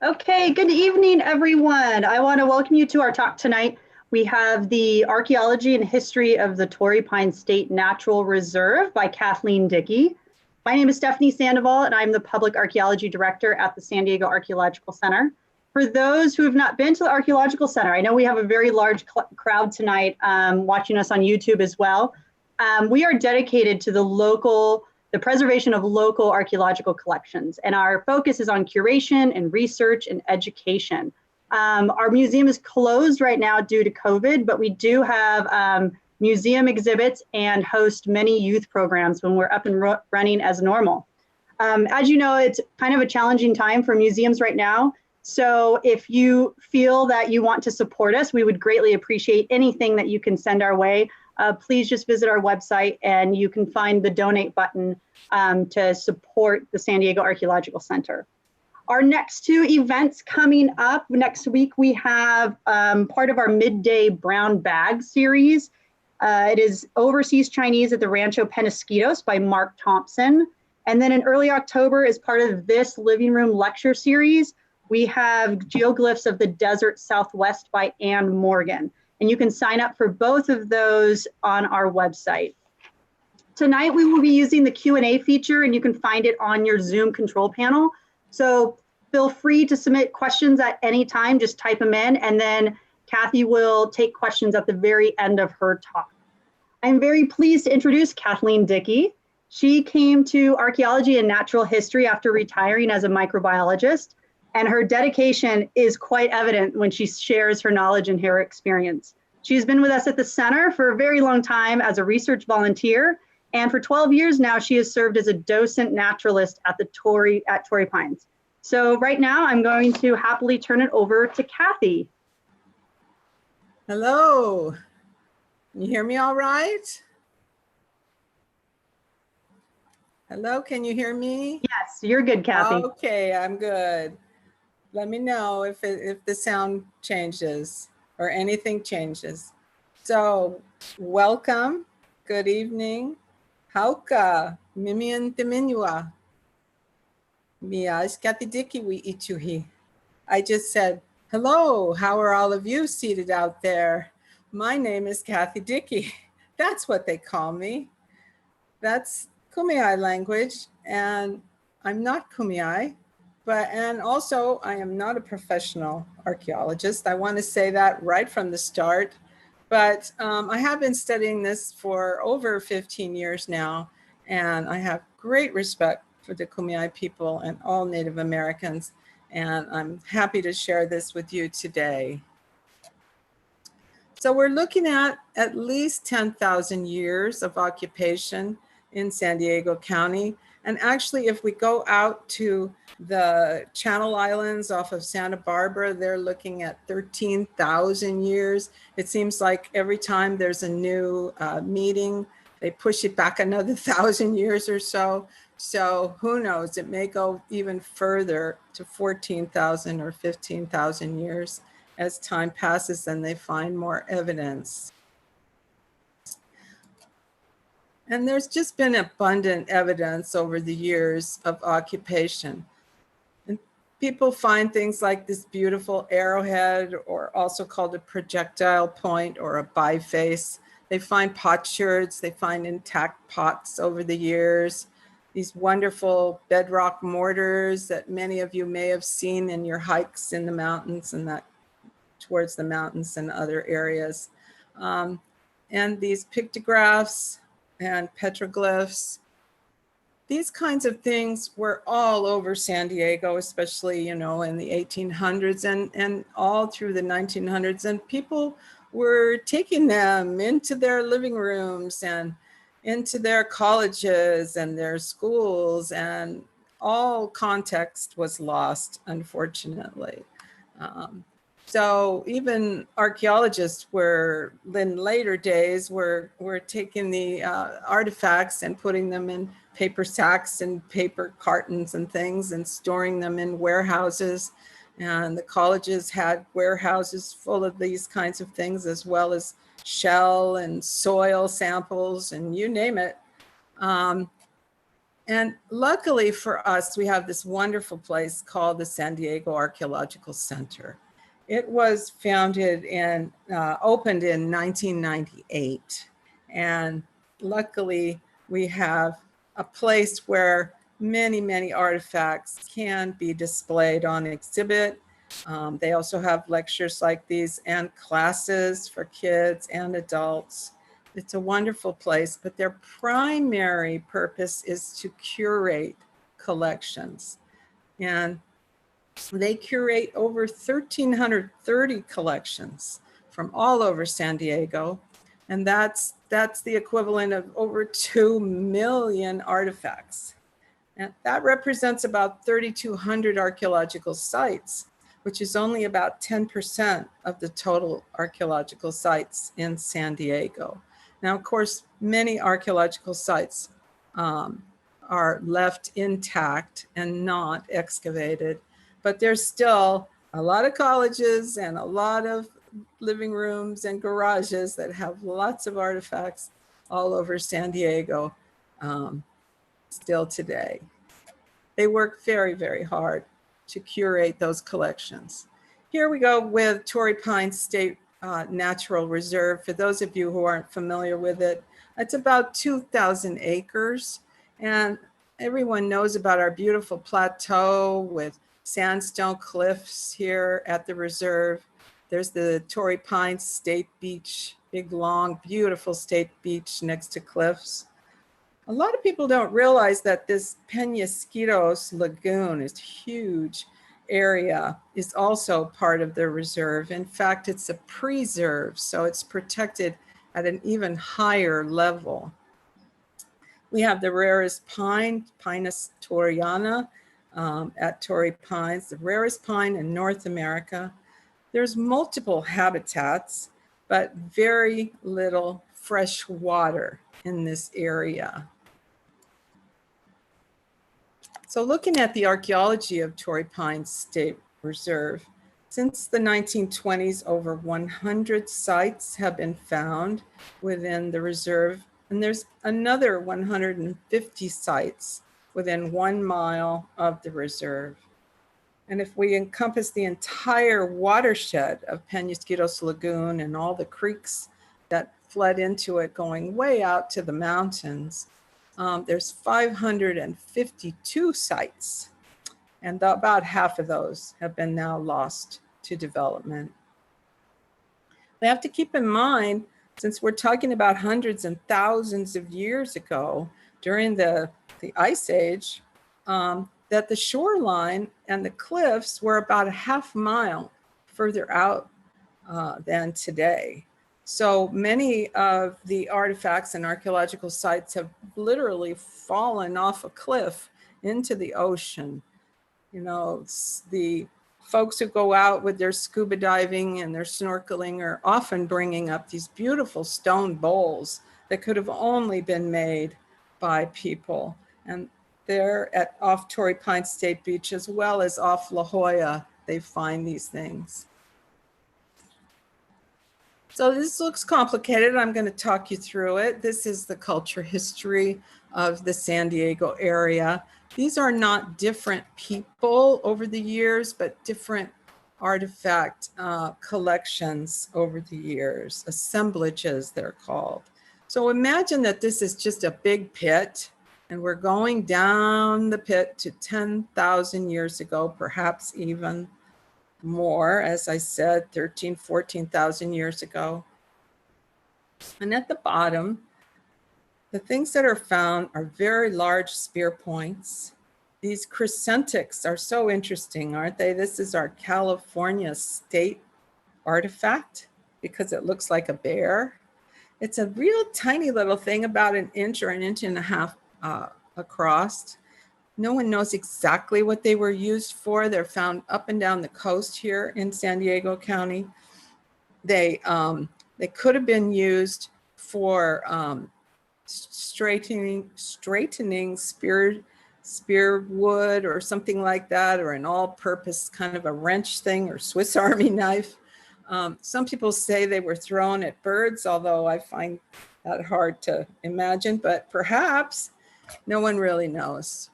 Okay, good evening, everyone. I want to welcome you to our talk tonight. We have the Archaeology and History of the Torrey Pine State Natural Reserve by Kathleen Dickey. My name is Stephanie Sandoval, and I'm the Public Archaeology Director at the San Diego Archaeological Center. For those who have not been to the Archaeological Center, I know we have a very large crowd tonight watching us on YouTube as well. We are dedicated to the preservation of local archaeological collections, and our focus is on curation and research and education. Our museum is closed right now due to COVID, but we do have museum exhibits and host many youth programs when we're up and running as normal. As you know, it's kind of a challenging time for museums right now. So if you feel that you want to support us, we would greatly appreciate anything that you can send our way. Please just visit our website and you can find the donate button to support the San Diego Archaeological Center. Our next two events coming up next week, we have part of our midday brown bag series. It is Overseas Chinese at the Rancho Penasquitos by Mark Thompson. And then in early October, as part of this living room lecture series, we have Geoglyphs of the Desert Southwest by Ann Morgan. And you can sign up for both of those on our website. Tonight, we will be using the Q&A feature, and you can find it on your Zoom control panel. So feel free to submit questions at any time, just type them in, and then Kathy will take questions at the very end of her talk. I'm very pleased to introduce Kathleen Dickey. She came to archaeology and natural history after retiring as a microbiologist, and her dedication is quite evident when she shares her knowledge and her experience. She's been with us at the center for a very long time as a research volunteer, and for 12 years now, she has served as a docent naturalist at Torrey Pines. So right now, I'm going to happily turn it over to Kathy. Hello, can you hear me all right? Hello, can you hear me? Yes, you're good, Kathy. Okay, I'm good. Let me know if the sound changes or anything changes. So welcome, good evening. Hauka, Mimian Diminua. Mia is Kathy Dickey we ichuhi. I just said, hello, how are all of you seated out there? My name is Kathy Dickey. That's what they call me. That's Kumeyaay language, and I'm not Kumeyaay. And also I am not a professional archaeologist. I want to say that right from the start, but I have been studying this for over 15 years now, and I have great respect for the Kumeyaay people and all Native Americans, and I'm happy to share this with you today. So we're looking at least 10,000 years of occupation in San Diego County. And actually, if we go out to the Channel Islands off of Santa Barbara, they're looking at 13,000 years. It seems like every time there's a new meeting, they push it back another 1,000 years or so. So who knows, it may go even further to 14,000 or 15,000 years as time passes and they find more evidence. And there's just been abundant evidence over the years of occupation. And people find things like this beautiful arrowhead, or also called a projectile point or a biface. They find potsherds, they find intact pots over the years. These wonderful bedrock mortars that many of you may have seen in your hikes in the mountains and that towards the mountains and other areas. And these pictographs and petroglyphs. These kinds of things were all over San Diego, especially, you know, in the 1800s and all through the 1900s. And people were taking them into their living rooms and into their colleges and their schools, and all context was lost, unfortunately. So even archaeologists were, in later days, were taking the artifacts and putting them in paper sacks and paper cartons and things and storing them in warehouses. And the colleges had warehouses full of these kinds of things, as well as shell and soil samples and you name it. And luckily for us, we have this wonderful place called the San Diego Archaeological Center. It was founded and opened in 1998. And luckily, we have a place where many, many artifacts can be displayed on exhibit. They also have lectures like these and classes for kids and adults. It's a wonderful place, but their primary purpose is to curate collections. And they curate over 1,330 collections from all over San Diego. And that's the equivalent of over 2 million artifacts. And that represents about 3,200 archaeological sites, which is only about 10% of the total archaeological sites in San Diego. Now, of course, many archaeological sites are left intact and not excavated, but there's still a lot of colleges and a lot of living rooms and garages that have lots of artifacts all over San Diego still today. They work very, very hard to curate those collections. Here we go with Torrey Pines State Natural Reserve. For those of you who aren't familiar with it, it's about 2,000 acres. And everyone knows about our beautiful plateau with sandstone cliffs here at the reserve. There's the Torrey Pines State Beach, big, long, beautiful state beach next to cliffs. A lot of people don't realize that this Penasquitos Lagoon, this huge area, is also part of the reserve. In fact, it's a preserve, so it's protected at an even higher level. We have the rarest pine, Pinus torreyana, at Torrey Pines, the rarest pine in North America. There's multiple habitats, but very little fresh water in this area. So looking at the archaeology of Torrey Pines State Reserve, since the 1920s, over 100 sites have been found within the reserve, and there's another 150 sites within 1 mile of the reserve. And if we encompass the entire watershed of Penasquitos Lagoon and all the creeks that fled into it going way out to the mountains, there's 552 sites, and about half of those have been now lost to development. We have to keep in mind, since we're talking about hundreds and thousands of years ago, during the Ice Age, that the shoreline and the cliffs were about a half mile further out than today. So many of the artifacts and archaeological sites have literally fallen off a cliff into the ocean. You know, the folks who go out with their scuba diving and their snorkeling are often bringing up these beautiful stone bowls that could have only been made by people. And they're off Torrey Pines State Beach, as well as off La Jolla, they find these things. So this looks complicated. I'm going to talk you through it. This is the culture history of the San Diego area. These are not different people over the years, but different artifact collections over the years, assemblages they're called. So imagine that this is just a big pit, and we're going down the pit to 10,000 years ago, perhaps even more, as I said, 13, 14,000 years ago. And at the bottom, the things that are found are very large spear points. These crescentics are so interesting, aren't they? This is our California state artifact because it looks like a bear. It's a real tiny little thing, about an inch or an inch and a half across. No one knows exactly what they were used for. They're found up and down the coast here in San Diego County. They could have been used for straightening spear wood or something like that, or an all-purpose kind of a wrench thing or Swiss Army knife. Some people say they were thrown at birds, although I find that hard to imagine, but perhaps. No one really knows.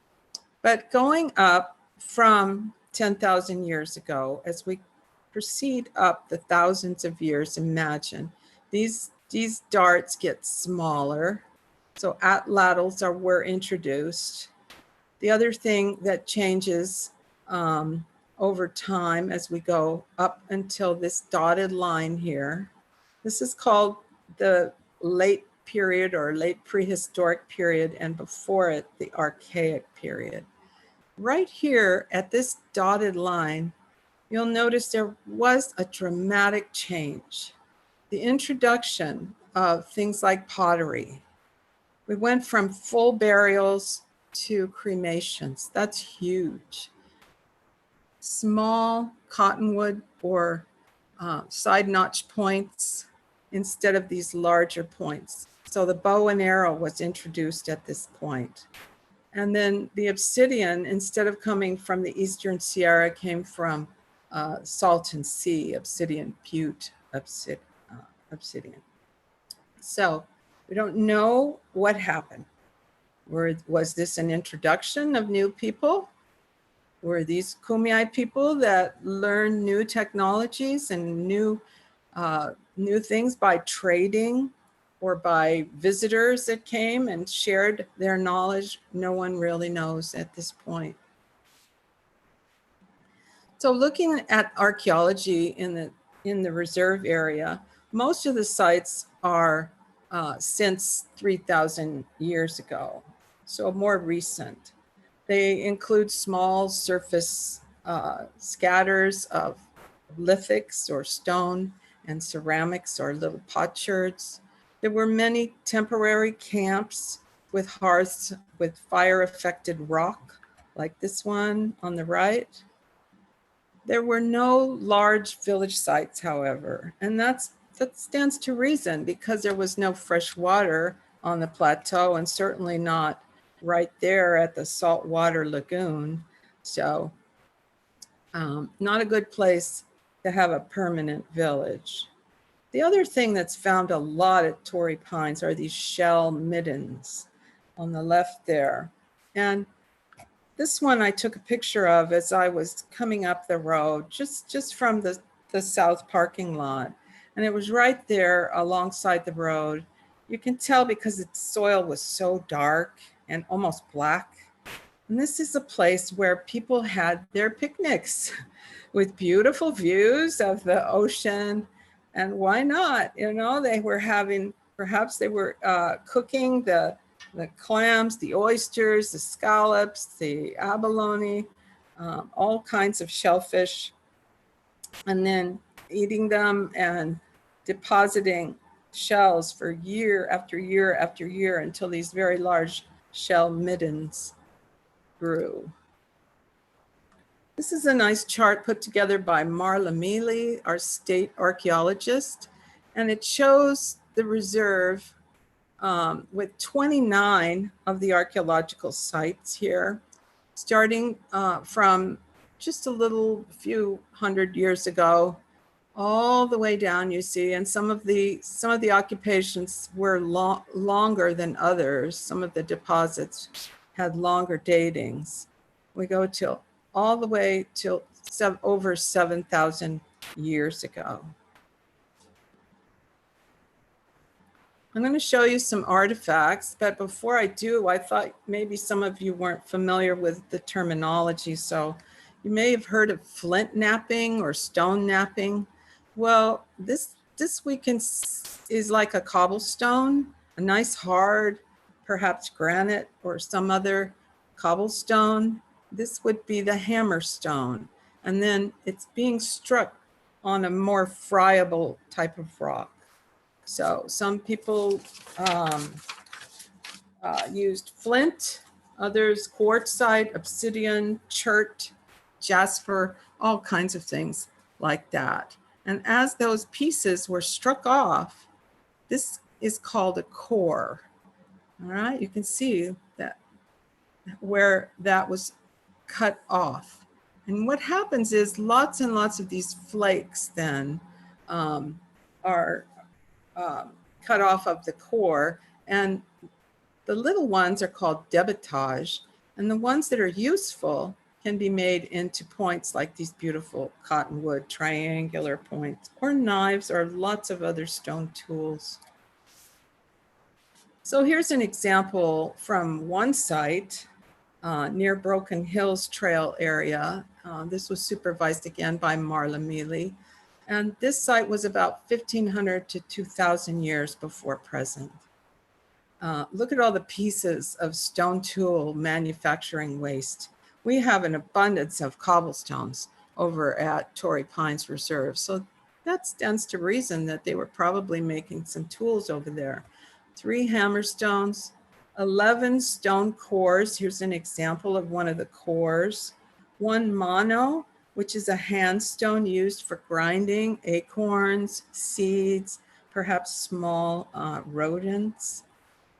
But going up from 10,000 years ago, as we proceed up the thousands of years, imagine these darts get smaller. So atlatls were introduced. The other thing that changes over time as we go up until this dotted line here, this is called the late period or late prehistoric period, and before it, the archaic period. Right here at this dotted line, you'll notice there was a dramatic change. The introduction of things like pottery. We went from full burials to cremations. That's huge. Small cottonwood or side notch points instead of these larger points. So the bow and arrow was introduced at this point. And then the obsidian, instead of coming from the Eastern Sierra, came from Salton Sea, obsidian, butte obsidian. So we don't know what happened. Was this an introduction of new people? Were these Kumeyaay people that learned new technologies and new things by trading or by visitors that came and shared their knowledge? No one really knows at this point. So looking at archaeology in the reserve area, most of the sites are since 3,000 years ago, so more recent. They include small surface scatters of lithics or stone and ceramics or little potsherds. There were many temporary camps with hearths with fire-affected rock, like this one on the right. There were no large village sites, however, and that stands to reason because there was no fresh water on the plateau and certainly not right there at the saltwater lagoon. So not a good place to have a permanent village. The other thing that's found a lot at Torrey Pines are these shell middens on the left there. And this one I took a picture of as I was coming up the road, just from the south parking lot. And it was right there alongside the road. You can tell because its soil was so dark and almost black. And this is a place where people had their picnics with beautiful views of the ocean. And why not? You know, they were having, perhaps they were cooking the clams, the oysters, the scallops, the abalone, all kinds of shellfish, and then eating them and depositing shells for year after year after year until these very large shell middens grew. This is a nice chart put together by Marla Mealy, our state archaeologist, and it shows the reserve with 29 of the archaeological sites here, starting from just a few hundred years ago, all the way down, you see, and some of the occupations were longer than others. Some of the deposits had longer datings. We go till all the way till over 7,000 years ago. I'm going to show you some artifacts, but before I do, I thought maybe some of you weren't familiar with the terminology. So you may have heard of flint knapping or stone knapping. Well, this we can is like a cobblestone, a nice hard, perhaps granite or some other cobblestone. This would be the hammerstone. And then it's being struck on a more friable type of rock. So some people used flint, others quartzite, obsidian, chert, jasper, all kinds of things like that. And as those pieces were struck off, this is called a core. All right, you can see that where that was cut off. And what happens is lots and lots of these flakes then are cut off of the core, and The little ones are called debitage, and the ones that are useful can be made into points like these beautiful cottonwood triangular points, or knives, or lots of other stone tools. So here's an example from one site near Broken Hills Trail area. This was supervised again by Marla Mealy. And this site was about 1,500 to 2,000 years before present. Look at all the pieces of stone tool manufacturing waste. We have an abundance of cobblestones over at Torrey Pines Reserve. So that stands to reason that they were probably making some tools over there. 3 hammerstones, 11 stone cores. Here's an example of one of the cores. 1 mano, which is a hand stone used for grinding acorns, seeds, perhaps small rodents.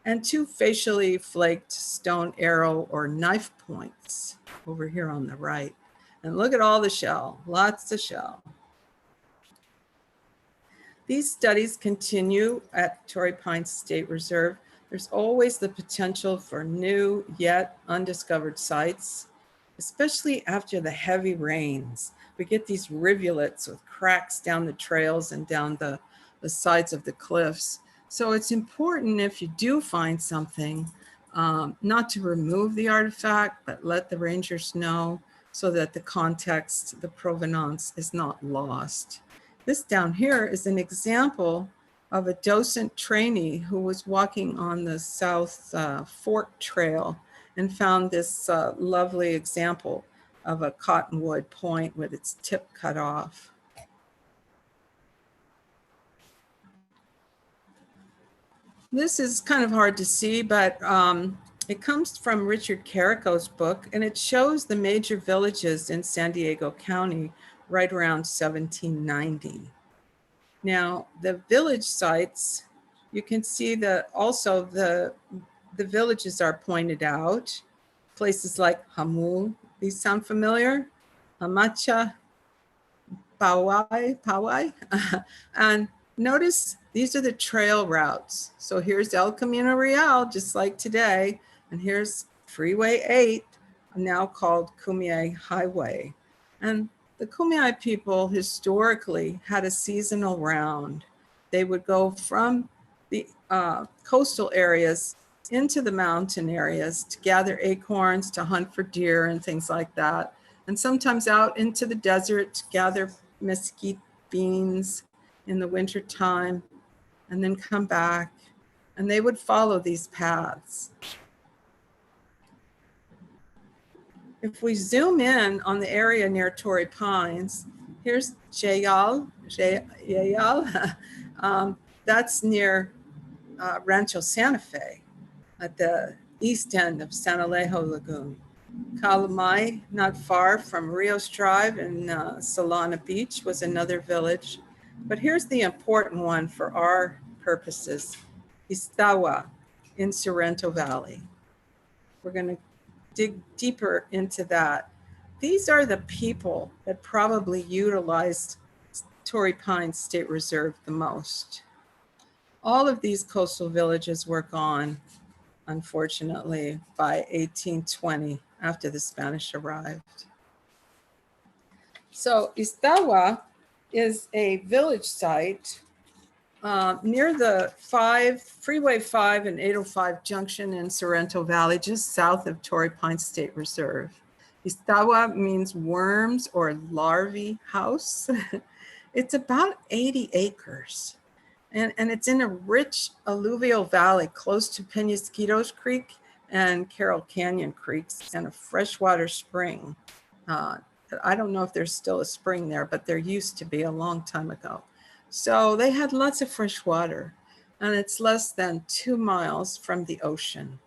And 2 facially flaked stone arrow or knife points over here on the right. And look at all the shell, lots of shell. These studies continue at Torrey Pines State Reserve. There's always the potential for new yet undiscovered sites, especially after the heavy rains. We get these rivulets with cracks down the trails and down the sides of the cliffs. So it's important, if you do find something, not to remove the artifact, but let the rangers know so that the context, the provenance is not lost. This down here is an example of a docent trainee who was walking on the South Fork Trail and found this lovely example of a cottonwood point with its tip cut off. This is kind of hard to see, but it comes from Richard Carrico's book, and it shows the major villages in San Diego County right around 1790. Now, the village sites, you can see that also the villages are pointed out. Places like Hamu, these sound familiar? Hamacha, Pauay. And notice these are the trail routes. So here's El Camino Real, just like today. And here's Freeway 8, now called Kumeyaay Highway. And the Kumeyaay people historically had a seasonal round. They would go from the coastal areas into the mountain areas to gather acorns, to hunt for deer and things like that. And sometimes out into the desert to gather mesquite beans in the winter time, and then come back. And they would follow these paths. If we zoom in on the area near Torrey Pines, here's Yayal. That's near Rancho Santa Fe at the east end of San Alejo Lagoon. Calamay, not far from Rios Drive in Solana Beach, was another village. But here's the important one for our purposes, Istawa in Sorrento Valley. We're going to dig deeper into that. These are the people that probably utilized Torrey Pines State Reserve the most. All of these coastal villages were gone, unfortunately, by 1820, after the Spanish arrived. So Istawa is a village site near the Freeway 5 and 805 junction in Sorrento Valley, just south of Torrey Pines State Reserve. Istawa means worms or larvae house. It's about 80 acres. And it's in a rich alluvial valley close to Penasquitos Creek and Carroll Canyon Creeks and a freshwater spring. I don't know if there's still a spring there, but there used to be a long time ago. So they had lots of fresh water, and it's less than 2 miles from the ocean.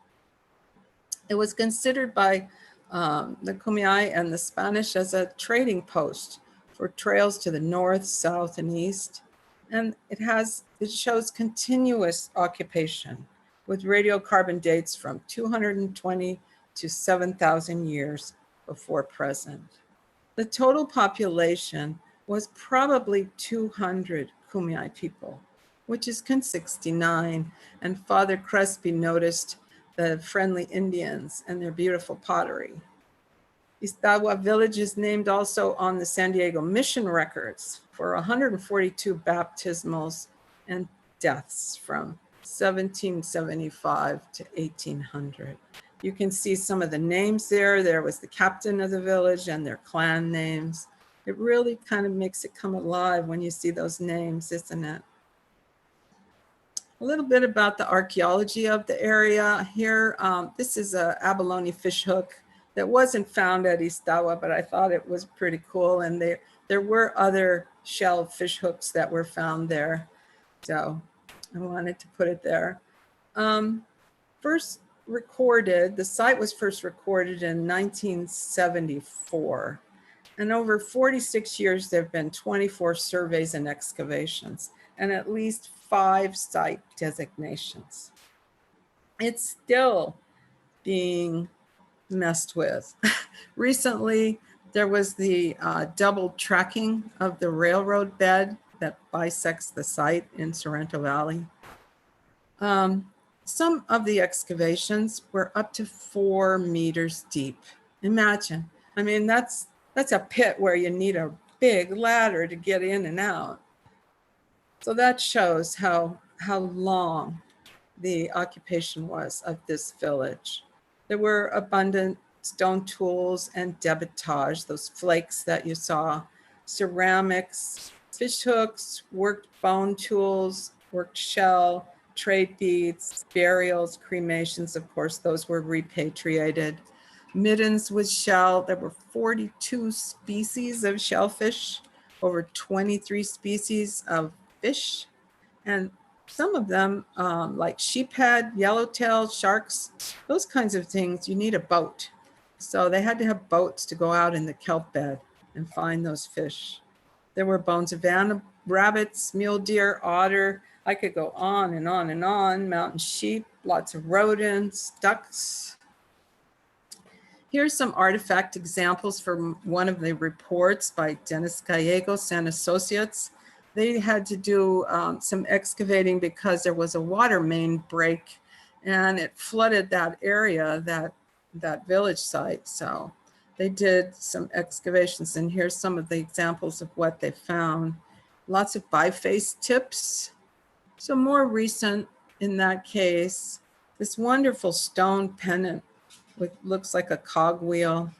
It was considered by the Kumeyaay and the Spanish as a trading post for trails to the north, south, and east. And it shows continuous occupation with radiocarbon dates from 220 to 7,000 years before present. The total population was probably 200 Kumeyaay people, which is Con 69. And Father Crespi noticed the friendly Indians and their beautiful pottery. Istawa village is named also on the San Diego mission records for 142 baptismals and deaths from 1775 to 1800. You can see some of the names there. There was the captain of the village and their clan names. It really kind of makes it come alive when you see those names, isn't it? A little bit about the archaeology of the area here. This is a abalone fish hook that wasn't found at Istawa, but I thought it was pretty cool. And there were other shell fish hooks that were found there. So I wanted to put it there. First recorded, the site was first recorded in 1974. And over 46 years, there have been 24 surveys and excavations, and at least 5 site designations. It's still being messed with. Recently, there was the double tracking of the railroad bed that bisects the site in Sorrento Valley. Some of the excavations were up to 4 meters deep. Imagine, I mean, that's a pit where you need a big ladder to get in and out. So that shows how long the occupation was of this village. There were abundant stone tools and debitage, those flakes that you saw, ceramics, fish hooks, worked bone tools, worked shell, trade beads, burials, cremations, of course, those were repatriated. Middens with shell. There were 42 species of shellfish, over 23 species of fish, and some of them, like sheephead, yellowtail, sharks, those kinds of things, you need a boat. So they had to have boats to go out in the kelp bed and find those fish. There were bones of rabbits, mule deer, otter. I could go on and on and on. Mountain sheep, lots of rodents, ducks. Here's some artifact examples from one of the reports by Dennis Gallegos and Associates. They had to do some excavating because there was a water main break and it flooded that area, that village site. So they did some excavations, and here's some of the examples of what they found. Lots of biface tips. So more recent in that case, this wonderful stone pendant with looks like a cogwheel.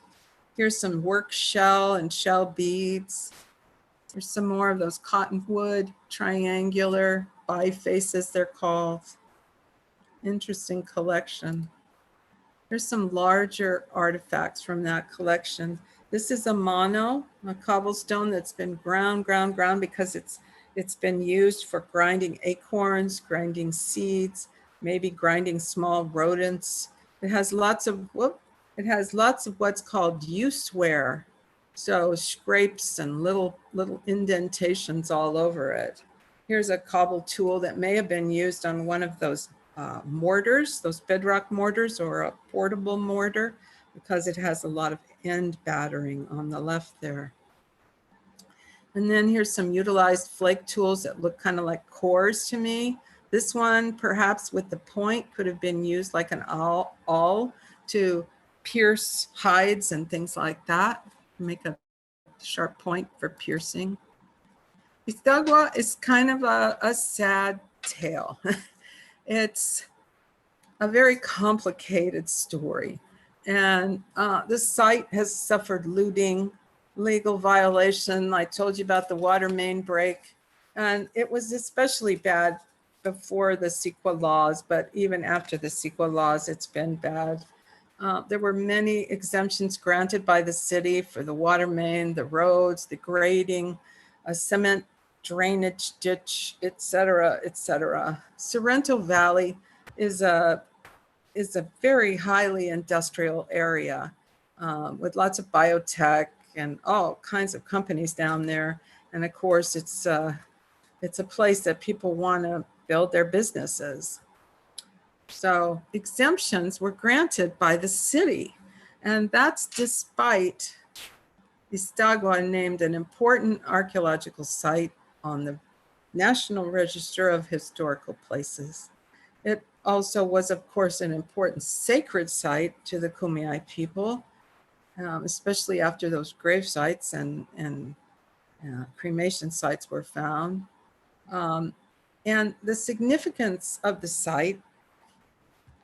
Here's some work shell and shell beads. There's some more of those cottonwood, triangular bifaces, they're called. Interesting collection. There's some larger artifacts from that collection. This is a mano, a cobblestone that's been ground because it's been used for grinding acorns, grinding seeds, maybe grinding small rodents. It has lots of what's called use wear. So scrapes and little indentations all over it. Here's a cobble tool that may have been used on one of those mortars, those bedrock mortars, or a portable mortar, because it has a lot of end battering on the left there. And then here's some utilized flake tools that look kind of like cores to me. This one, perhaps with the point, could have been used like an awl to pierce hides and things like that. Make a sharp point for piercing. Istawa is kind of a sad tale. It's a very complicated story. And the site has suffered looting, legal violation. I told you about the water main break. And it was especially bad before the CEQA laws, but even after the CEQA laws, it's been bad. There were many exemptions granted by the city for the water main, the roads, the grading, a cement drainage ditch, et cetera, et cetera. Sorrento Valley is a very highly industrial area with lots of biotech and all kinds of companies down there. And of course, it's a place that people want to build their businesses. So exemptions were granted by the city, and that's despite Istawa named an important archaeological site on the National Register of Historical Places. It also was, of course, an important sacred site to the Kumeyaay people, especially after those grave sites and cremation sites were found. And the significance of the site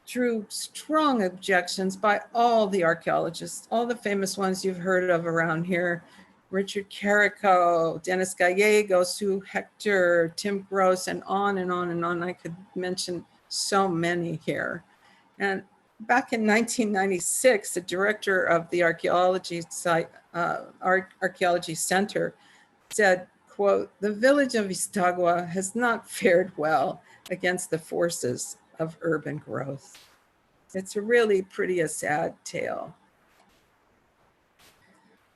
drew strong objections by all the archaeologists, all the famous ones you've heard of around here: Richard Carrico, Dennis Gallego, Sue Hector, Tim Gross, and on and on and on. I could mention so many here. And back in 1996, the director of the archaeology site, Archaeology Center said, quote, "The village of Istawa has not fared well against the forces of urban growth." It's really pretty a sad tale.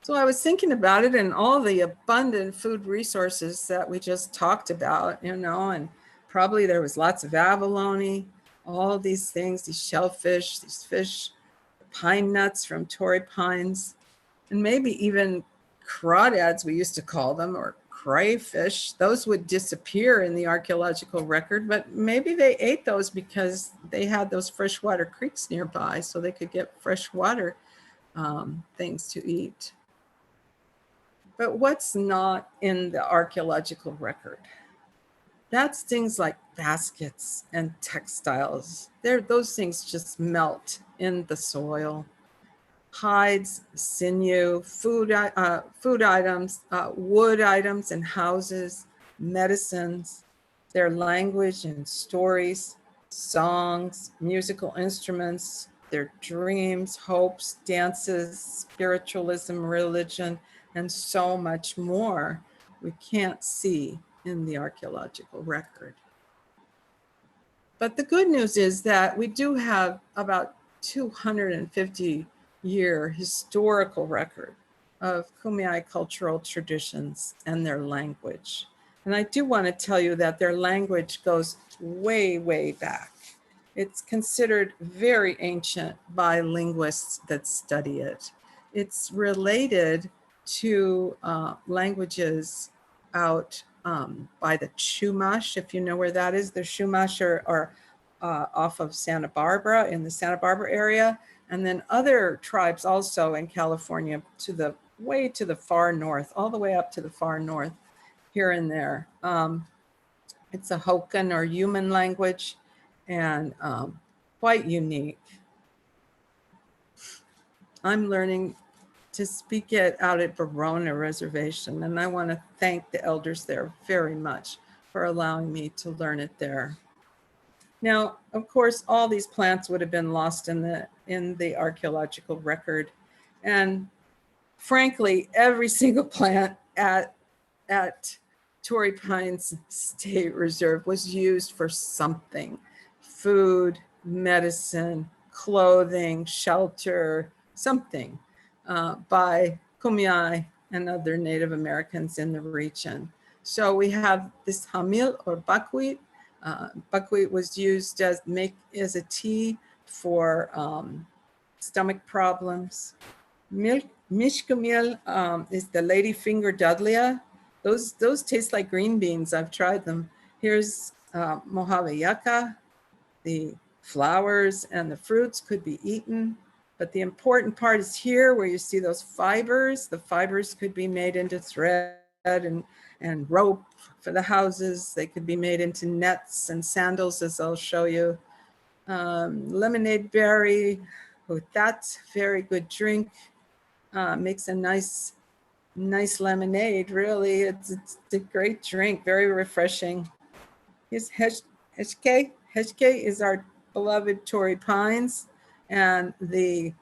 So I was thinking about it and all the abundant food resources that we just talked about, and probably there was lots of abalone, all these things, these shellfish, these fish, pine nuts from Torrey pines, and maybe even crawdads, we used to call them, or crayfish. Those would disappear in the archaeological record, but maybe they ate those because they had those freshwater creeks nearby, so they could get freshwater things to eat. But what's not in the archaeological record? That's things like baskets and textiles. Those things just melt in the soil. Hides, sinew, food items, wood items and houses, medicines, their language and stories, songs, musical instruments, their dreams, hopes, dances, spiritualism, religion, and so much more we can't see in the archaeological record. But the good news is that we do have about 250-year historical record of Kumeyaay cultural traditions and their language. And I do want to tell you that their language goes way, way back. It's considered very ancient by linguists that study it. It's related to languages out by the Chumash, if you know where that is. The Chumash are off of Santa Barbara, in the Santa Barbara area, and then other tribes also in California way to the far north, all the way up to the far north, here and there. It's a Hokan or human language, and quite unique. I'm learning to speak it out at Verona Reservation, and I want to thank the elders there very much for allowing me to learn it there. Now, of course, all these plants would have been lost in the archaeological record, and frankly, every single plant at Torrey Pines State Reserve was used for something: food, medicine, clothing, shelter, something. By Kumeyaay and other Native Americans in the region. So we have this hamil or buckwheat. Buckwheat was used as a tea for stomach problems. Mishkamil is the ladyfinger dudleya. Those taste like green beans. I've tried them. Here's Mojave yucca. The flowers and the fruits could be eaten. But the important part is here where you see those fibers. The fibers could be made into thread and rope for the houses. They could be made into nets and sandals, as I'll show you. Lemonade berry, that's very good drink. Makes a nice lemonade, really. It's a great drink, very refreshing. Here's heshke. Heshke is our beloved Torrey pines. And the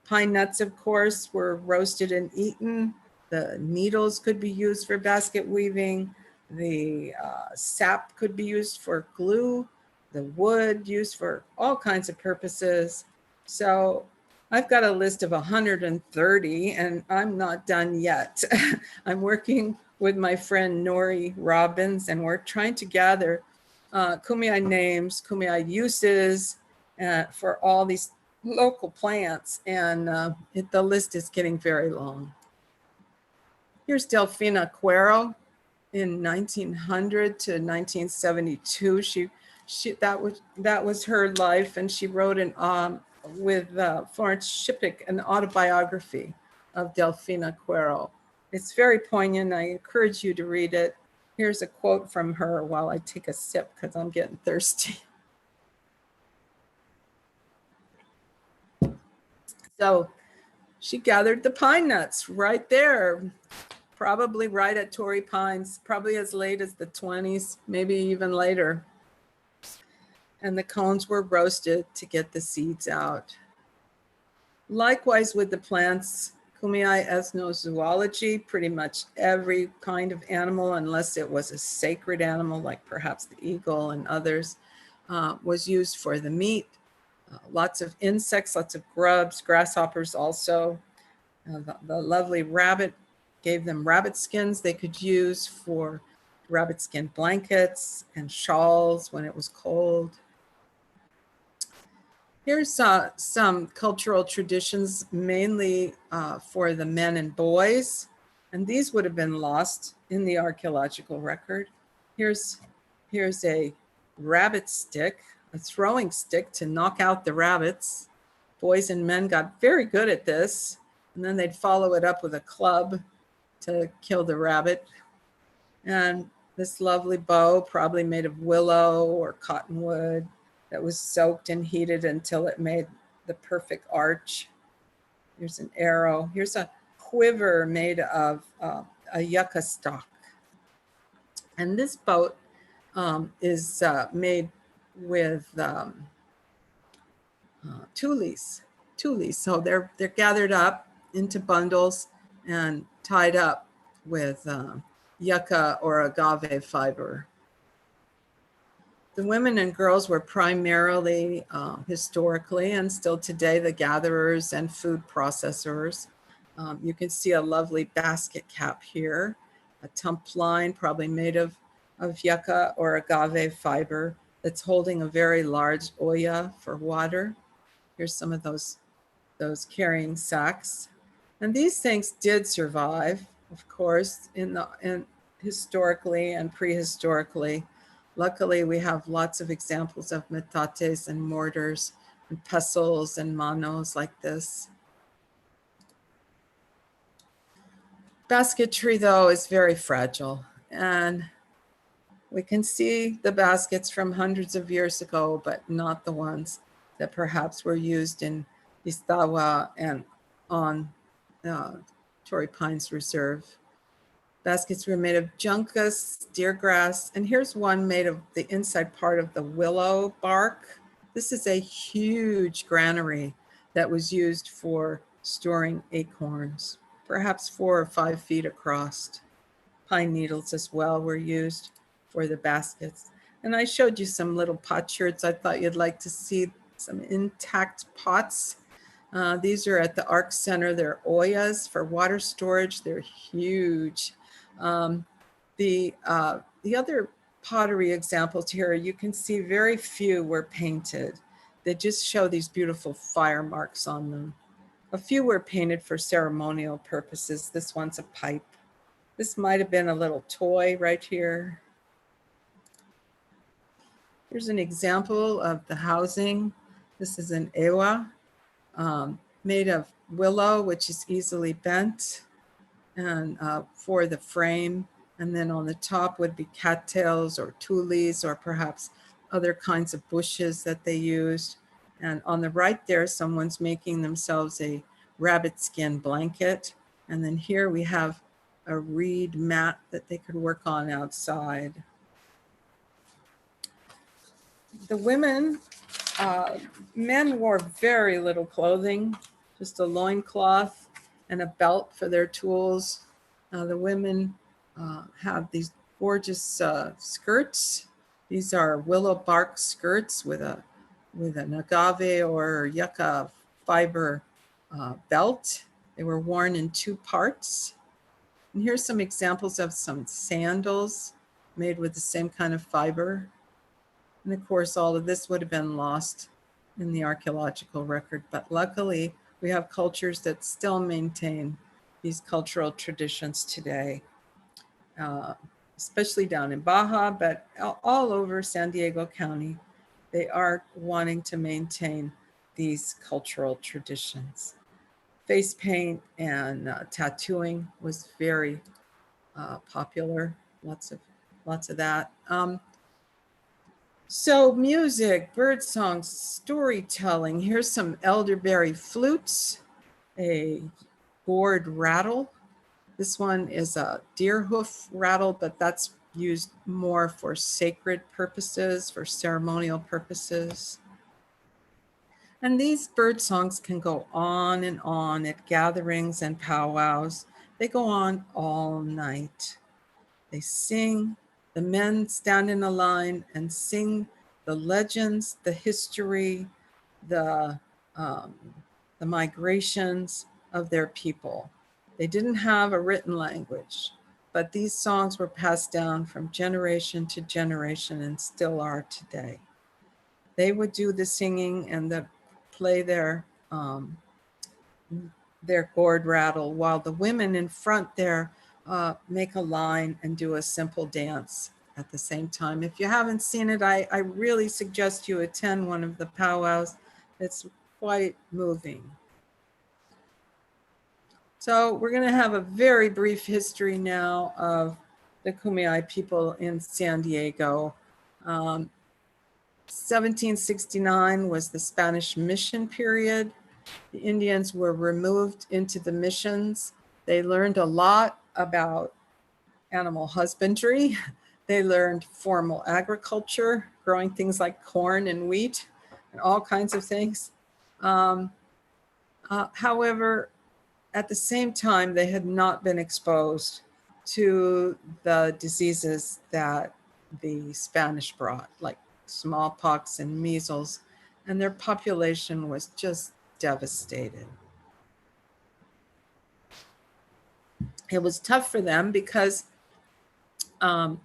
pine nuts, of course, were roasted and eaten. The needles could be used for basket weaving. The sap could be used for glue. The wood used for all kinds of purposes. So I've got a list of 130, and I'm not done yet. I'm working with my friend Nori Robbins, and we're trying to gather Kumeyaay names, Kumeyaay uses, for all these local plants, and the list is getting very long. Here's Delfina Cuero in 1900 to 1972. She that was her life, and she wrote with Florence Shippick an autobiography of Delfina Quero. It's very poignant. I encourage you to read it. Here's a quote from her while I take a sip because I'm getting thirsty. So she gathered the pine nuts right there, probably right at Torrey Pines, probably as late as the 20s, maybe even later. And the cones were roasted to get the seeds out. Likewise with the plants, Kumeyaay ethnozoology, pretty much every kind of animal, unless it was a sacred animal, like perhaps the eagle and others, was used for the meat. Lots of insects, lots of grubs, grasshoppers also. The lovely rabbit gave them rabbit skins they could use for rabbit skin blankets and shawls when it was cold. Here's some cultural traditions, mainly for the men and boys, and these would have been lost in the archaeological record. Here's a rabbit stick, a throwing stick to knock out the rabbits. Boys and men got very good at this, and then they'd follow it up with a club to kill the rabbit. And this lovely bow, probably made of willow or cottonwood, that was soaked and heated until it made the perfect arch. Here's an arrow. Here's a quiver made of a yucca stalk. And this boat is made with tules. So they're gathered up into bundles and tied up with yucca or agave fiber. The women and girls were primarily, historically and still today, the gatherers and food processors. You can see a lovely basket cap here, a tump line probably made of yucca or agave fiber that's holding a very large olla for water. Here's some of those carrying sacks. And these things did survive, of course, in historically and prehistorically. Luckily, we have lots of examples of metates and mortars and pestles and manos like this. Basketry, though, is very fragile. And we can see the baskets from hundreds of years ago, but not the ones that perhaps were used in Istawa and on Torrey Pines Reserve. Baskets were made of juncus, deer grass, and here's one made of the inside part of the willow bark. This is a huge granary that was used for storing acorns, perhaps 4 or 5 feet across. Pine needles as well were used for the baskets. And I showed you some little potsherds. I thought you'd like to see some intact pots. These are at the Arc Center. They're oyas for water storage. They're huge. The other pottery examples here, you can see very few were painted. They just show these beautiful fire marks on them. A few were painted for ceremonial purposes. This one's a pipe. This might have been a little toy right here. Here's an example of the housing. This is an ewa made of willow, which is easily bent, and for the frame. And then on the top would be cattails or tules or perhaps other kinds of bushes that they used. And on the right there, someone's making themselves a rabbit skin blanket. And then here we have a reed mat that they could work on outside. The women, men wore very little clothing, just a loincloth and a belt for their tools. The women have these gorgeous skirts. These are willow bark skirts with an agave or yucca fiber belt. They were worn in 2 parts. And here's some examples of some sandals made with the same kind of fiber. And of course, all of this would have been lost in the archaeological record, but luckily we have cultures that still maintain these cultural traditions today. especially down in Baja, but all over San Diego County, they are wanting to maintain these cultural traditions. Face paint and tattooing was very popular. Lots of that. So music, bird songs, storytelling. Here's some elderberry flutes, a gourd rattle. This one is a deer hoof rattle, but that's used more for sacred purposes, for ceremonial purposes. And these bird songs can go on and on at gatherings and powwows. They go on all night. They sing, the men stand in a line and sing the legends, the history, the migrations of their people. They didn't have a written language, but these songs were passed down from generation to generation and still are today. They would do the singing and play their gourd rattle while the women in front there make a line and do a simple dance at the same time. If you haven't seen it, I really suggest you attend one of the powwows. It's quite moving. So we're going to have a very brief history now of the Kumeyaay people in San Diego. 1769 was the Spanish mission period. The Indians were removed into the missions. They learned a lot about animal husbandry. They learned formal agriculture, growing things like corn and wheat and all kinds of things. However, at the same time, they had not been exposed to the diseases that the Spanish brought, like smallpox and measles, and their population was just devastated. It was tough for them because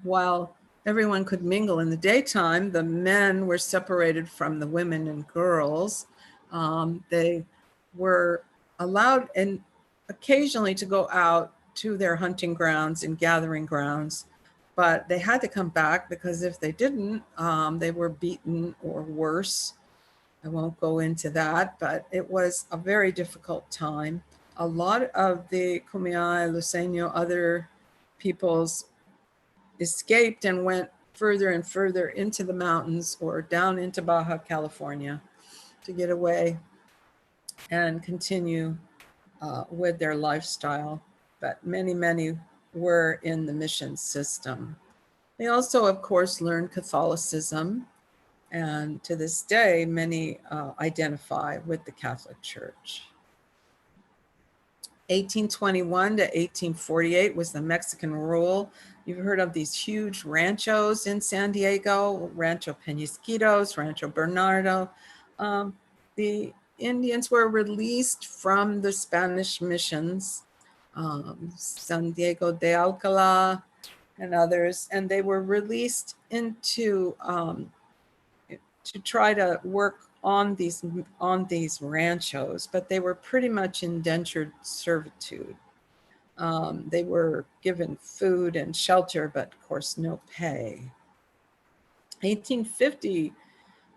while everyone could mingle in the daytime, the men were separated from the women and girls. They were allowed and occasionally to go out to their hunting grounds and gathering grounds, but they had to come back because if they didn't, they were beaten or worse. I won't go into that, but it was a very difficult time. A lot of the Kumeyaay, Luiseño, other peoples escaped and went further and further into the mountains or down into Baja California to get away and continue with their lifestyle. But many were in the mission system. They also, of course, learned Catholicism. And to this day, many identify with the Catholic Church. 1821 to 1848 was the Mexican rule. You've heard of these huge ranchos in San Diego, Rancho Peñasquitos, Rancho Bernardo. The Indians were released from the Spanish missions, San Diego de Alcala and others, and they were released into to try to work on these ranchos, but they were pretty much indentured servitude. They were given food and shelter, but of course no pay. 1850,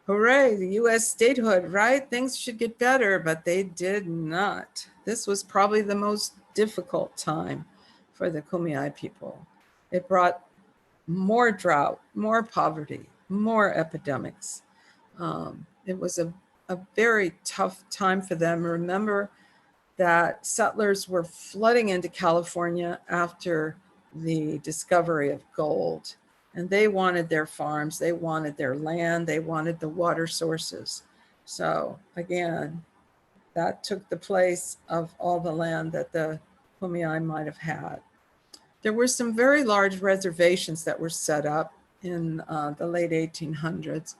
hooray, the US statehood, right? Things should get better, but they did not. This was probably the most difficult time for the Kumeyaay people. It brought more drought, more poverty, more epidemics. It was a very tough time for them. Remember that settlers were flooding into California after the discovery of gold, and they wanted their farms, they wanted their land, they wanted the water sources. So again, that took the place of all the land that the Kumeyaay might have had. There were some very large reservations that were set up in the late 1800s.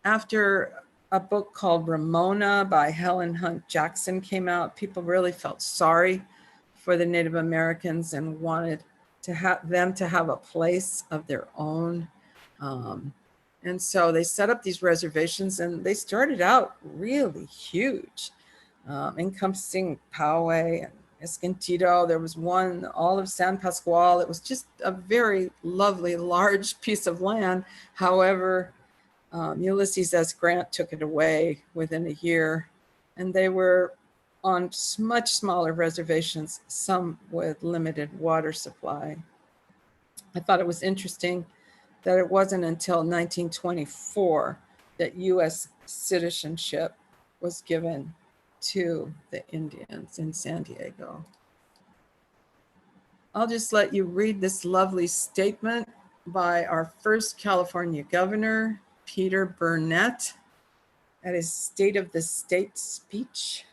After a book called Ramona by Helen Hunt Jackson came out, people really felt sorry for the Native Americans and wanted to have them to have a place of their own. And so they set up these reservations, and they started out really huge, encompassing Poway and Escondido. There was one, all of San Pascual. It was just a very lovely, large piece of land. However, Ulysses S. Grant took it away within a year, and they were on much smaller reservations, some with limited water supply. I thought it was interesting that it wasn't until 1924 that US citizenship was given to the Indians in San Diego. I'll just let you read this lovely statement by our first California governor, Peter Burnett, at his State of the State speech.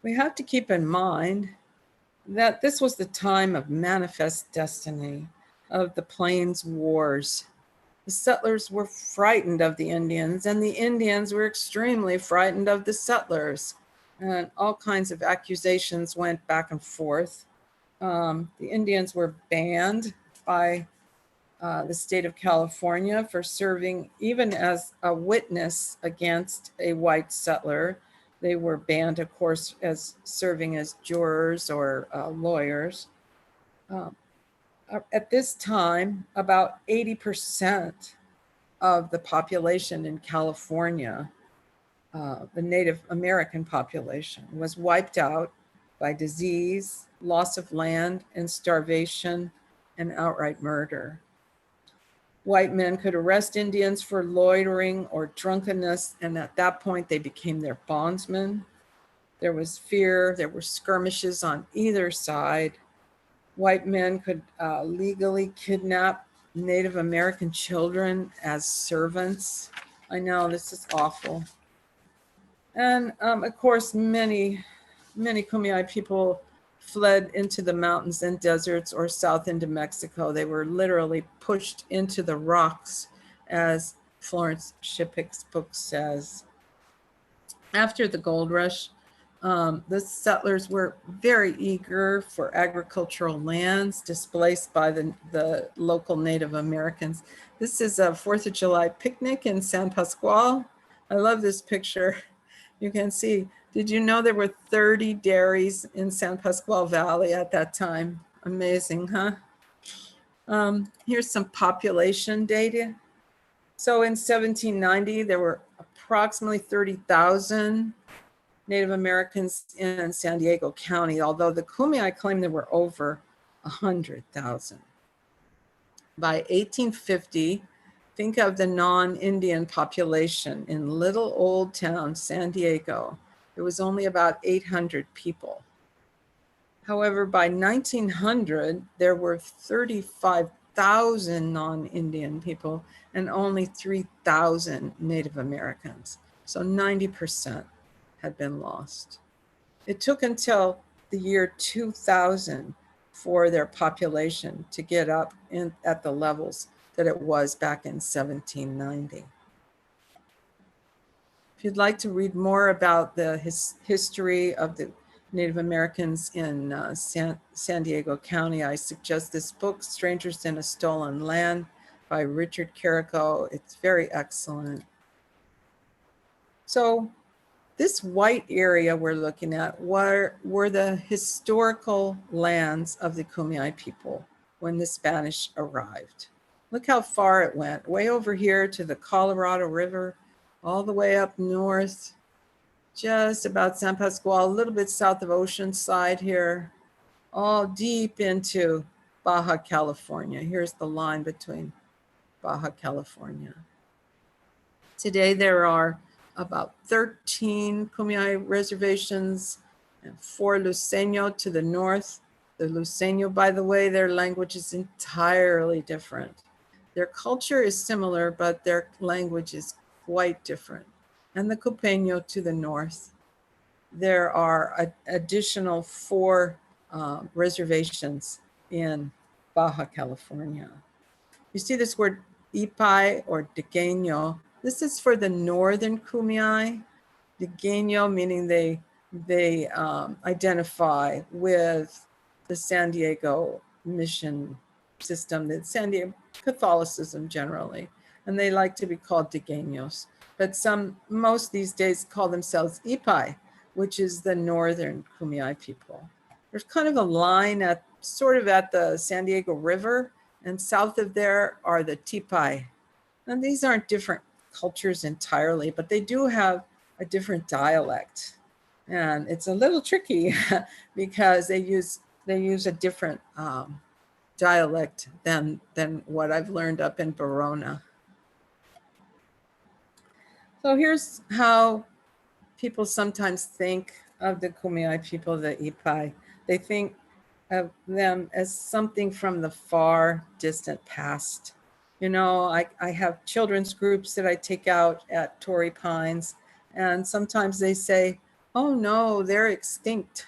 We have to keep in mind that this was the time of manifest destiny, of the Plains Wars. The settlers were frightened of the Indians, and the Indians were extremely frightened of the settlers. And all kinds of accusations went back and forth. The Indians were banned by the state of California for serving even as a witness against a white settler. They were banned, of course, as serving as jurors or lawyers. At this time, about 80% of the population in California, the Native American population, was wiped out by disease, loss of land, and starvation, and outright murder. White men could arrest Indians for loitering or drunkenness, and at that point they became their bondsmen. There was fear, there were skirmishes on either side. White men could legally kidnap Native American children as servants. I know, this is awful. And of course, many Kumeyaay people fled into the mountains and deserts or south into Mexico. They were literally pushed into the rocks, as Florence Shippick's book says. After the gold rush, the settlers were very eager for agricultural lands displaced by the local Native Americans. This is a 4th of July picnic in San Pascual. I love this picture. You can see, did you know there were 30 dairies in San Pascual Valley at that time? Amazing, huh? Here's some population data. So in 1790, there were approximately 30,000 Native Americans in San Diego County, although the Kumeyaay claim there were over 100,000. By 1850, think of the non-Indian population in little old town San Diego. There was only about 800 people. However, by 1900, there were 35,000 non-Indian people and only 3,000 Native Americans. So 90% had been lost. It took until the year 2000 for their population to get up at the levels that it was back in 1790. If you'd like to read more about the history of the Native Americans in San Diego County, I suggest this book, Strangers in a Stolen Land by Richard Carrico. It's very excellent. So this white area we're looking at were the historical lands of the Kumeyaay people when the Spanish arrived. Look how far it went, way over here to the Colorado River, all the way up north, just about San Pascual, a little bit south of Oceanside here, all deep into Baja California. Here's the line between Baja California. Today there are about 13 Kumeyaay reservations and 4 Luiseño to the north. The Luiseño, by the way, their language is entirely different. Their culture is similar, but their language is quite different. And the Cupeño to the north. There are additional 4 reservations in Baja California. You see this word Ipay or Digueño. This is for the northern Kumeyaay. Digueño meaning they identify with the San Diego mission system, the San Diego Catholicism generally, and they like to be called Diegueños. But most these days call themselves Ipai, which is the northern Kumeyaay people. There's kind of a line sort of at the San Diego River, and south of there are the Tipai. And these aren't different cultures entirely, but they do have a different dialect. And it's a little tricky because they use a different dialect than what I've learned up in Verona. So here's how people sometimes think of the Kumeyaay people, the Ipai. They think of them as something from the far distant past. You know, I have children's groups that I take out at Torrey Pines, and sometimes they say, oh no, they're extinct.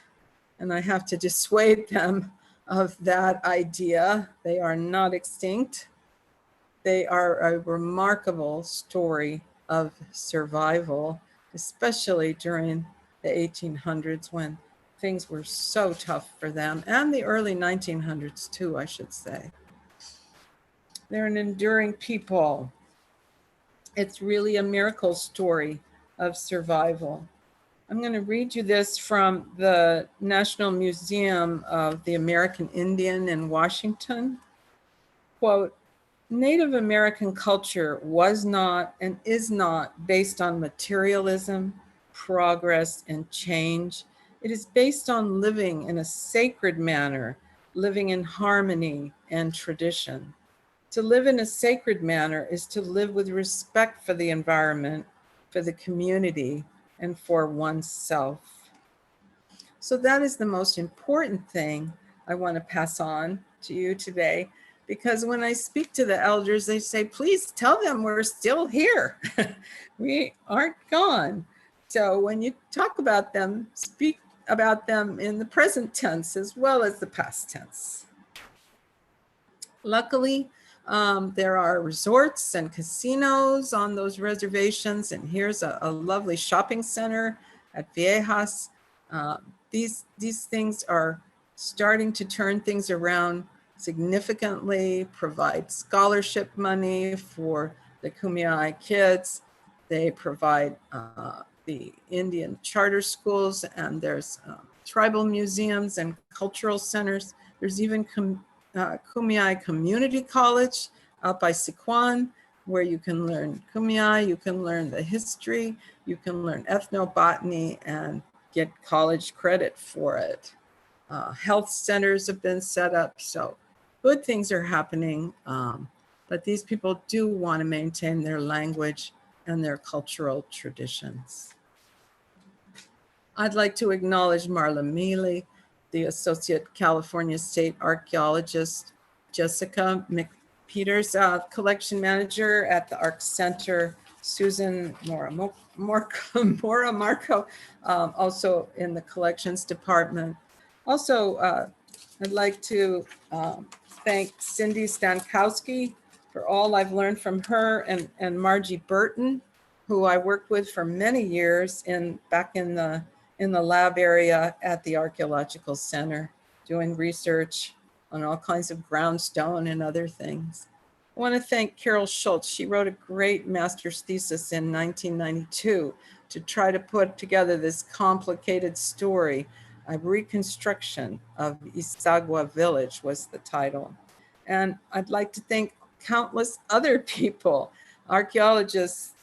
And I have to dissuade them of that idea. They are not extinct. They are a remarkable story of survival, especially during the 1800s when things were so tough for them, and the early 1900s too, I should say. They're an enduring people. It's really a miracle story of survival. I'm going to read you this from the National Museum of the American Indian in Washington. Quote, Native American culture was not and is not based on materialism, progress, and change. It is based on living in a sacred manner, living in harmony and tradition. To live in a sacred manner is to live with respect for the environment, for the community, and for oneself. So that is the most important thing I want to pass on to you today. Because when I speak to the elders, they say, please tell them we're still here. We aren't gone. So when you talk about them, speak about them in the present tense as well as the past tense. Luckily, there are resorts and casinos on those reservations. And here's a lovely shopping center at Viejas. These things are starting to turn things around significantly, provide scholarship money for the Kumeyaay kids. They provide the Indian charter schools, and there's tribal museums and cultural centers. There's even Kumeyaay Community College out by Siquan, where you can learn Kumeyaay, you can learn the history, you can learn ethnobotany and get college credit for it. Health centers have been set up, so good things are happening, but these people do want to maintain their language and their cultural traditions. I'd like to acknowledge Marla Mealy, the Associate California State Archaeologist, Jessica McPeters, Collection Manager at the Arc Center, Susan Mora Marco, also in the Collections Department. Also, I'd like to thank Cindy Stankowski for all I've learned from her, and Margie Burton, who I worked with for many years back in the lab area at the Archaeological Center, doing research on all kinds of groundstone and other things. I want to thank Carol Schultz. She wrote a great master's thesis in 1992 to try to put together this complicated story. A reconstruction of Istawa village was the title. And I'd like to thank countless other people, archaeologists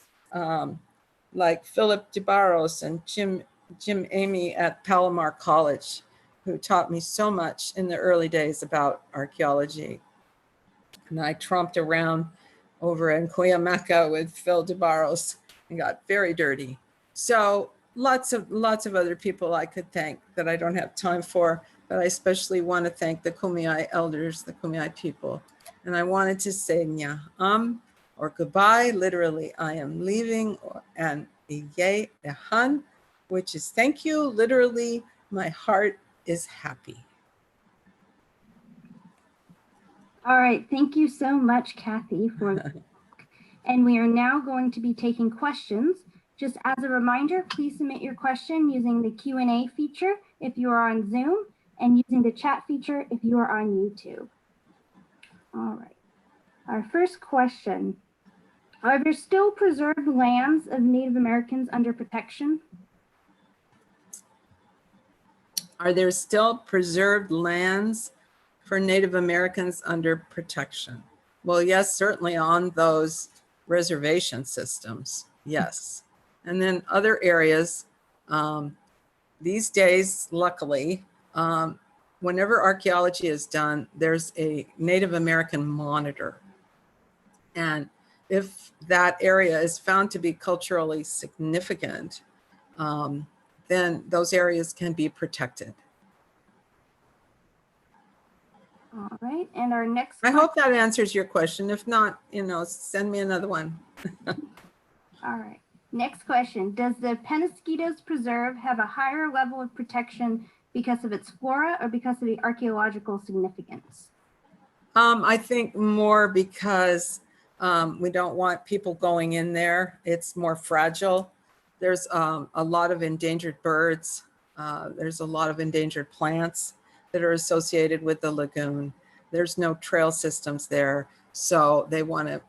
like Philip DeBarros and Jim Amy at Palomar College, who taught me so much in the early days about archaeology. And I tromped around over in Cuyamaca with Phil DeBarros and got very dirty. So lots of other people I could thank that I don't have time for, but I especially want to thank the Kumeyaay elders, the Kumeyaay people. And I wanted to say Nya'am, or goodbye, literally, I am leaving, and Iye Ehan, which is thank you, literally, my heart is happy. All right, thank you so much, Kathy, and we are now going to be taking questions. Just as a reminder, please submit your question using the Q&A feature if you are on Zoom, and using the chat feature if you are on YouTube. All right. Our first question. Are there still preserved lands of Native Americans under protection? Are there still preserved lands for Native Americans under protection? Well, yes, certainly on those reservation systems, yes. And then other areas, these days, luckily, whenever archaeology is done, there's a Native American monitor. And if that area is found to be culturally significant, then those areas can be protected. All right, and our next I hope that answers your question. If not, send me another one. All right, next question. Does the Penasquitos Preserve have a higher level of protection because of its flora or because of the archaeological significance? I think more because we don't want people going in there. It's more fragile. There's a lot of endangered birds. There's a lot of endangered plants that are associated with the lagoon. There's no trail systems there, so they want to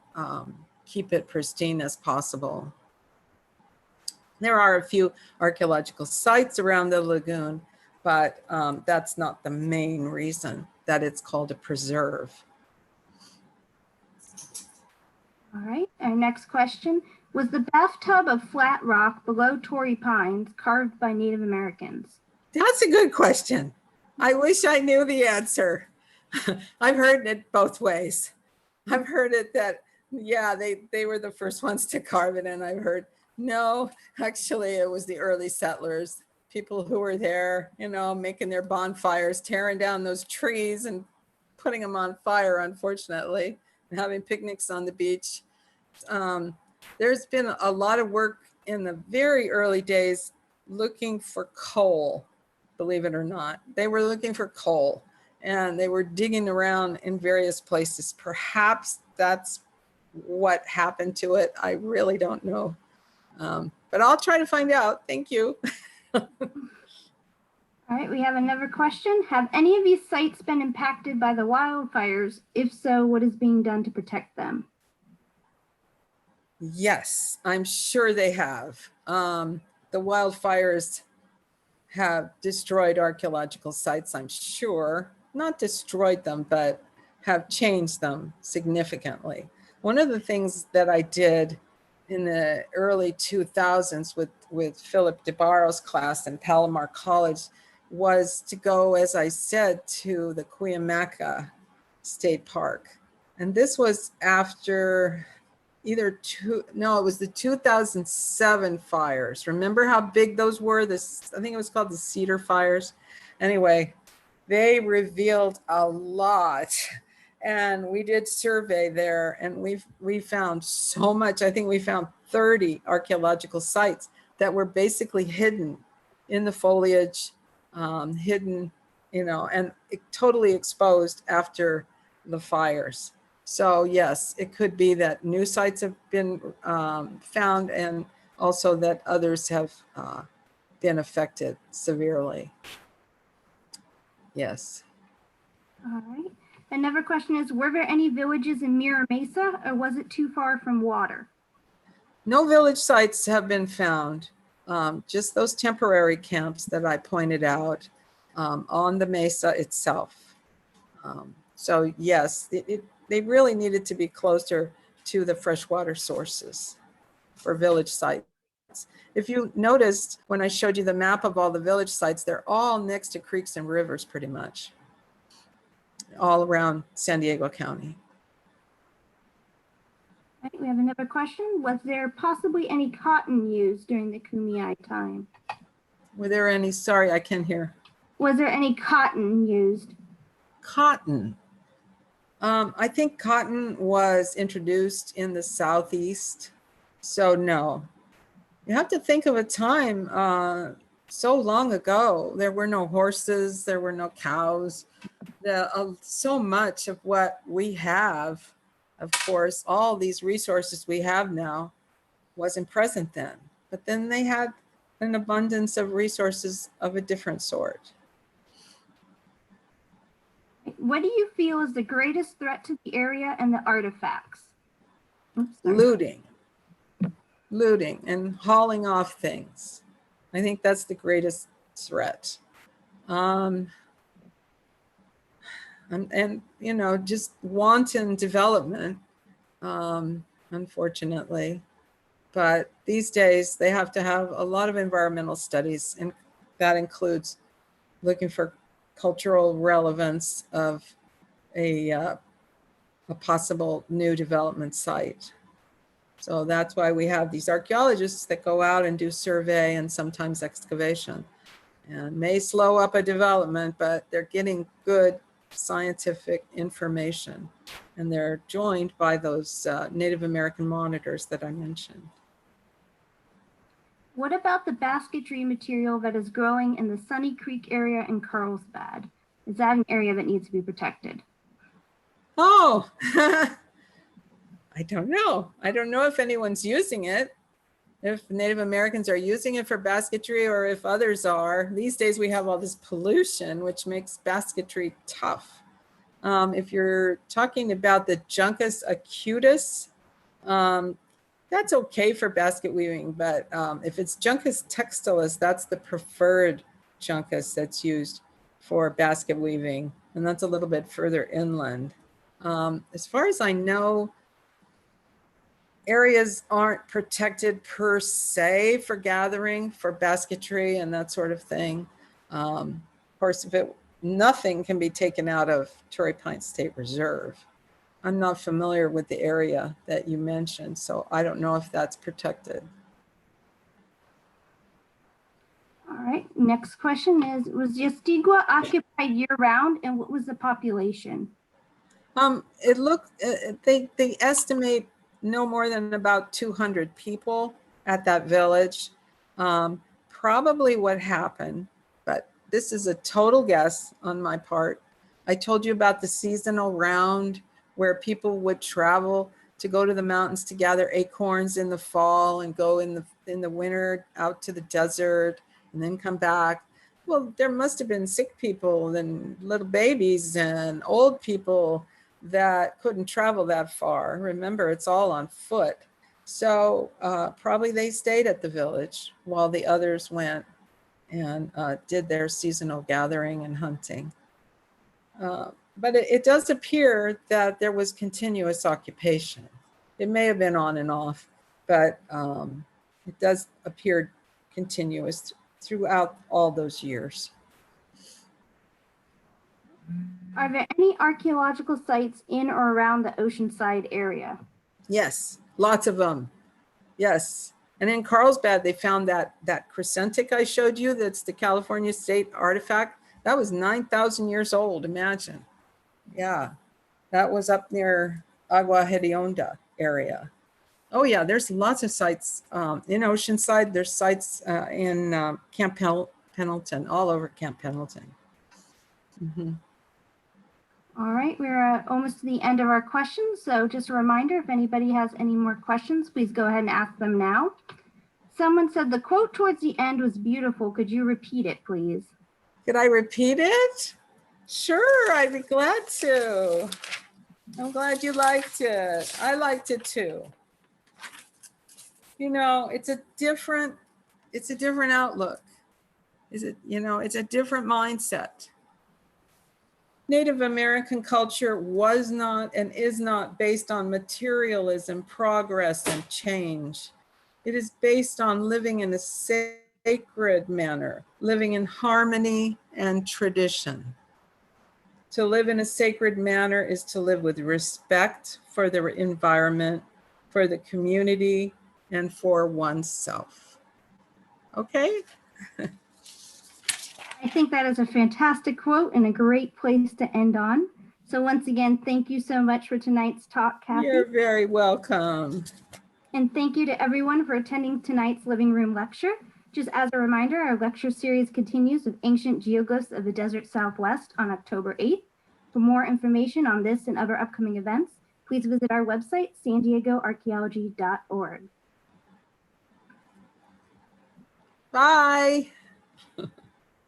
keep it pristine as possible. There are a few archaeological sites around the lagoon, but that's not the main reason that it's called a preserve. All right, our next question. Was the bathtub of flat rock below Torrey Pines carved by Native Americans? That's a good question. I wish I knew the answer. I've heard it both ways. I've heard it that, yeah, they were the first ones to carve it. And I've heard, no, actually it was the early settlers, people who were there, making their bonfires, tearing down those trees and putting them on fire, unfortunately, and having picnics on the beach. There's been a lot of work in the very early days looking for coal, believe it or not. They were looking for coal and they were digging around in various places. Perhaps that's what happened to it. I really don't know. But I'll try to find out. Thank you. All right, we have another question. Have any of these sites been impacted by the wildfires? If so, what is being done to protect them? Yes, I'm sure they have. The wildfires have destroyed archaeological sites, I'm sure. Not destroyed them, but have changed them significantly. One of the things that I did in the early 2000s with Philip DeBarro's class in Palomar College was to go, as I said, to the Kumeyaay State Park. And this was after it was the 2007 fires. Remember how big those were? I think it was called the Cedar Fires. Anyway, they revealed a lot. And we did survey there and we found so much. I think we found 30 archaeological sites that were basically hidden in the foliage, hidden, and totally exposed after the fires. So yes, it could be that new sites have been found and also that others have been affected severely. Yes. All right. Another question is, were there any villages in Mira Mesa or was it too far from water? No village sites have been found. Just those temporary camps that I pointed out on the mesa itself. So yes, they really needed to be closer to the freshwater sources for village sites. If you noticed when I showed you the map of all the village sites, they're all next to creeks and rivers pretty much, all around San Diego County. All right, we have another question. Was there possibly any cotton used during the Kumeyaay time? Were there any, sorry, I can't hear. Was there any cotton used? Cotton. I think cotton was introduced in the Southeast, so no. You have to think of a time so long ago. There were no horses, there were no cows. So much of what we have, of course, all these resources we have now wasn't present then. But then they had an abundance of resources of a different sort. what do you feel is the greatest threat to the area and the artifacts? Oops, sorry. Looting and hauling off things. I think that's the greatest threat. And you know, just wanton development, unfortunately. But these days they have to have a lot of environmental studies, and that includes looking for cultural relevance of a possible new development site. So that's why we have these archaeologists that go out and do survey and sometimes excavation, and may slow up a development, but they're getting good scientific information, and they're joined by those Native American monitors that I mentioned. What about the basketry material that is growing in the Sunny Creek area in Carlsbad? Is that an area that needs to be protected? Oh, I don't know. I don't know if anyone's using it, if Native Americans are using it for basketry or if others are. These days we have all this pollution, which makes basketry tough. If you're talking about the Juncus acutus, that's okay for basket weaving, but if it's Juncus textilis, that's the preferred Juncus that's used for basket weaving, and that's a little bit further inland. As far as I know, areas aren't protected per se for gathering, for basketry and that sort of thing. Of course, nothing can be taken out of Torrey Pines State Reserve. I'm not familiar with the area that you mentioned, so I don't know if that's protected. All right, next question is, was Yastigua occupied year-round, and what was the population? They estimate no more than about 200 people at that village. Probably what happened, but this is a total guess on my part. I told you about the seasonal round where people would travel to go to the mountains to gather acorns in the fall and go in the winter out to the desert and then come back. Well, there must have been sick people and little babies and old people that couldn't travel that far. Remember, it's all on foot. So probably they stayed at the village while the others went and did their seasonal gathering and hunting. But it does appear that there was continuous occupation. It may have been on and off, but it does appear continuous throughout all those years. Are there any archaeological sites in or around the Oceanside area? Yes, lots of them. Yes. And in Carlsbad, they found that crescentic I showed you, that's the California state artifact. That was 9,000 years old, imagine. Yeah, that was up near Agua Hedionda area. Oh yeah, there's lots of sites in Oceanside. There's sites in Camp Pendleton, all over Camp Pendleton. Mm-hmm. All right, we're almost to the end of our questions. So just a reminder, if anybody has any more questions, please go ahead and ask them now. Someone said the quote towards the end was beautiful. Could you repeat it, please? Could I repeat it? Sure, I'd be glad to. I'm glad you liked it. I liked it too. You know, it's a different outlook. It's a different mindset. Native American culture was not and is not based on materialism, progress, and change. It is based on living in a sacred manner, living in harmony and tradition. To live in a sacred manner is to live with respect for the environment, for the community, and for oneself. Okay? I think that is a fantastic quote and a great place to end on. So once again, thank you so much for tonight's talk, Kathy. You're very welcome. And thank you to everyone for attending tonight's Living Room lecture. Just as a reminder, our lecture series continues with Ancient Geoglyphs of the Desert Southwest on October 8th. For more information on this and other upcoming events, please visit our website, sandiegoarchaeology.org. Bye.